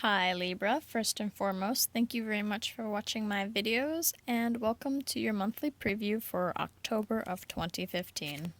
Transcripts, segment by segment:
Hi Libra, first and foremost, thank you very much for watching my videos and welcome to your monthly preview for October of 2015.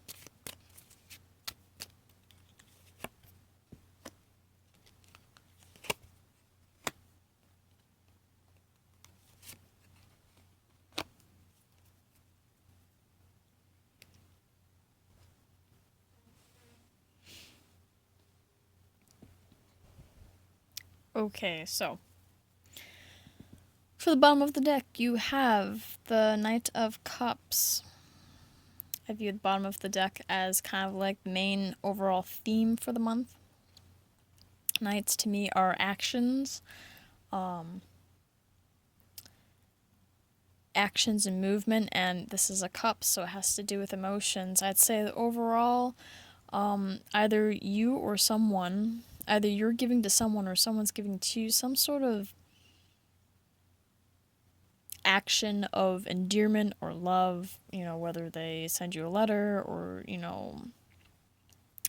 Okay, so for the bottom of the deck you have the Knight of Cups. I view the bottom of the deck as kind of like the main overall theme for the month. Knights to me are actions, actions and movement, and this is a cup, so it has to do with emotions. I'd say that overall, either you or someone, either you're giving to someone or someone's giving to you some sort of action of endearment or love, whether they send you a letter or,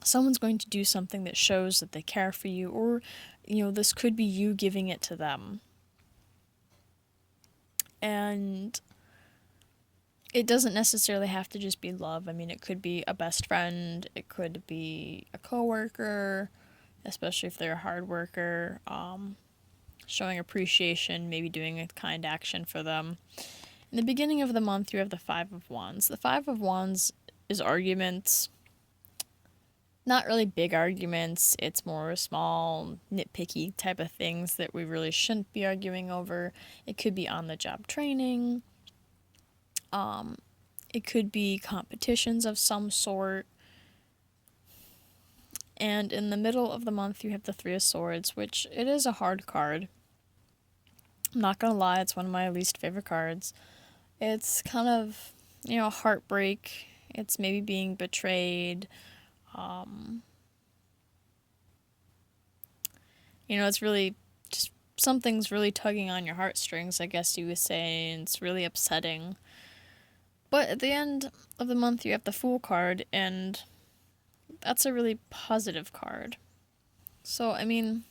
someone's going to do something that shows that they care for you, or, this could be you giving it to them. And it doesn't necessarily have to just be love. I mean, it could be a best friend, it could be a coworker, especially if they're a hard worker, showing appreciation, maybe doing a kind action for them. In the beginning of the month, you have the Five of Wands. The Five of Wands is arguments. Not really big arguments, it's more small, nitpicky type of things that we really shouldn't be arguing over. It could be on the job training. It could be competitions of some sort. And in the middle of the month, you have the Three of Swords, which it is a hard card. I'm not gonna lie, it's one of my least favorite cards. It's kind of, heartbreak. It's maybe being betrayed. It's really just something's really tugging on your heartstrings, I guess you would say, and it's really upsetting. But at the end of the month, you have the Fool card, and that's a really positive card. So, I mean,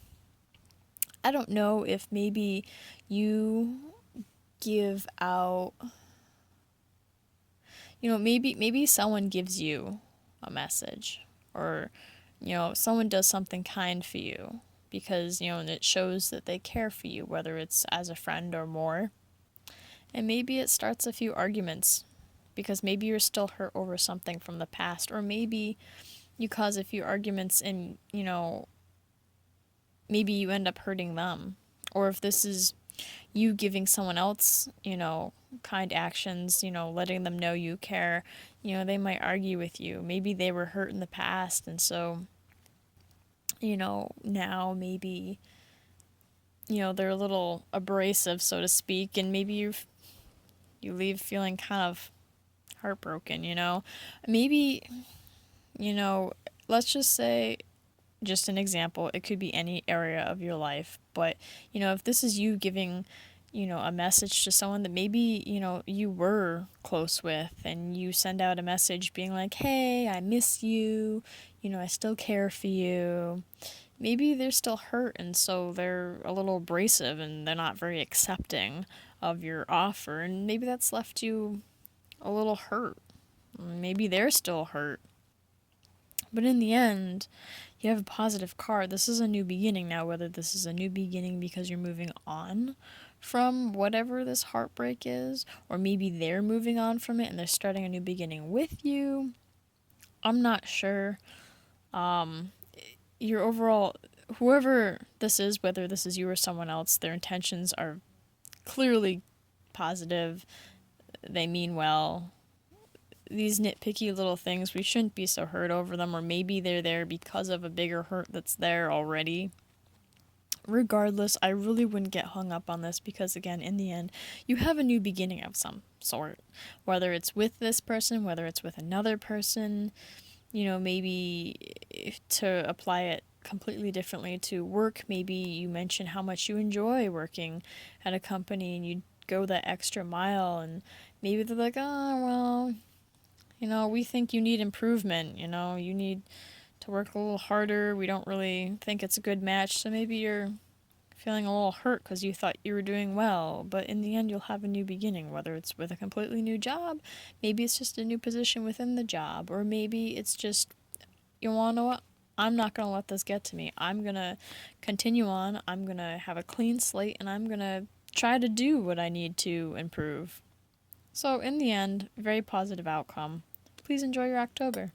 I don't know if maybe you give out, maybe someone gives you a message, or, someone does something kind for you because, and it shows that they care for you, whether it's as a friend or more. And maybe it starts a few arguments because maybe you're still hurt over something from the past, or maybe you cause a few arguments and, maybe you end up hurting them. Or if this is you giving someone else, kind actions, letting them know you care, they might argue with you. Maybe they were hurt in the past, and so, now maybe, they're a little abrasive, so to speak, and maybe you leave feeling kind of heartbroken, Maybe, let's just say, just an example, it could be any area of your life, but, if this is you giving, a message to someone that maybe, you were close with, and you send out a message being like, hey, I miss you, I still care for you. Maybe they're still hurt, and so they're a little abrasive and they're not very accepting of your offer, and maybe that's left you a little hurt. Maybe they're still hurt. But in the end, you have a positive card. This is a new beginning now, whether this is a new beginning because you're moving on from whatever this heartbreak is, or maybe they're moving on from it and they're starting a new beginning with you. I'm not sure. Your overall, whoever this is, whether this is you or someone else, their intentions are clearly positive. They mean well. These nitpicky little things, we shouldn't be so hurt over them, or maybe they're there because of a bigger hurt that's there already. Regardless, I really wouldn't get hung up on this because, again, in the end, you have a new beginning of some sort. Whether it's with this person, whether it's with another person, maybe to apply it completely differently to work, maybe you mention how much you enjoy working at a company and you go that extra mile, and maybe they're like, oh, well, we think you need improvement, you need to work a little harder. We don't really think it's a good match, so maybe you're feeling a little hurt because you thought you were doing well, but in the end, you'll have a new beginning, whether it's with a completely new job, maybe it's just a new position within the job, or maybe it's just, you want to know what? I'm not going to let this get to me. I'm going to continue on. I'm going to have a clean slate and I'm going to try to do what I need to improve. So, in the end, very positive outcome. Please enjoy your October.